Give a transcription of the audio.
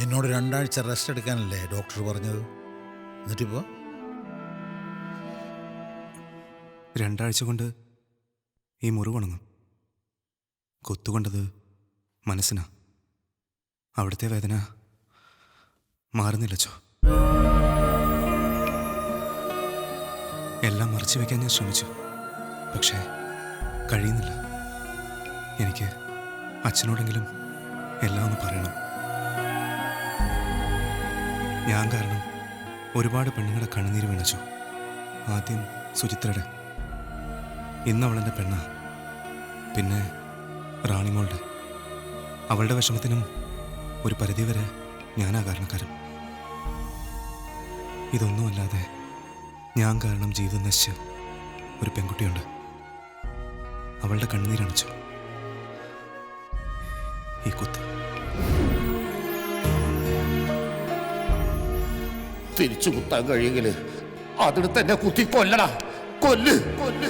എന്നോട് 2 ആഴ്ച rest എടുക്കാനല്ലേ doctor പറഞ്ഞത്? എന്നിട്ടിപ്പോൾ 2 ആഴ്ച കൊണ്ട് ഈ മുറിവുണങ്ങും. കൊത്തുകൊണ്ടത് മനസ്സിനാ. അവിടുത്തെ വേദന മാറുന്നില്ലച്ചോ. എല്ലാം മറച്ചു വയ്ക്കാൻ ഞാൻ ശ്രമിച്ചു, പക്ഷേ കഴിയുന്നില്ല. എനിക്ക് അച്ഛനോടെങ്കിലും എല്ലാം ഒന്ന് പറയണം. ഞാൻ കാരണം ഒരുപാട് പെണ്ണുങ്ങളുടെ കണ്ണുനീര് വീണച്ചു. ആദ്യം സുചിത്രയുടെ, ഇന്ന് അവളെൻ്റെ പെണ്ണ. പിന്നെ റാണിമോളുടെ. അവളുടെ വിഷമത്തിനും ഒരു പരിധിവരെ ഞാനാ കാരണക്കാരൻ. ഇതൊന്നുമല്ലാതെ ഞാൻ കാരണം ജീവിതം നശിച്ച ഒരു പെൺകുട്ടിയുണ്ട്. അവളുടെ കണ്ണുനീരണിച്ചു ഈ കുത്ത്. തിരിച്ചു കുത്താൻ കഴിയെങ്കിൽ അതിന് തന്നെ കുത്തി കൊല്ലടാ. കൊല്ല് കൊല്ല്.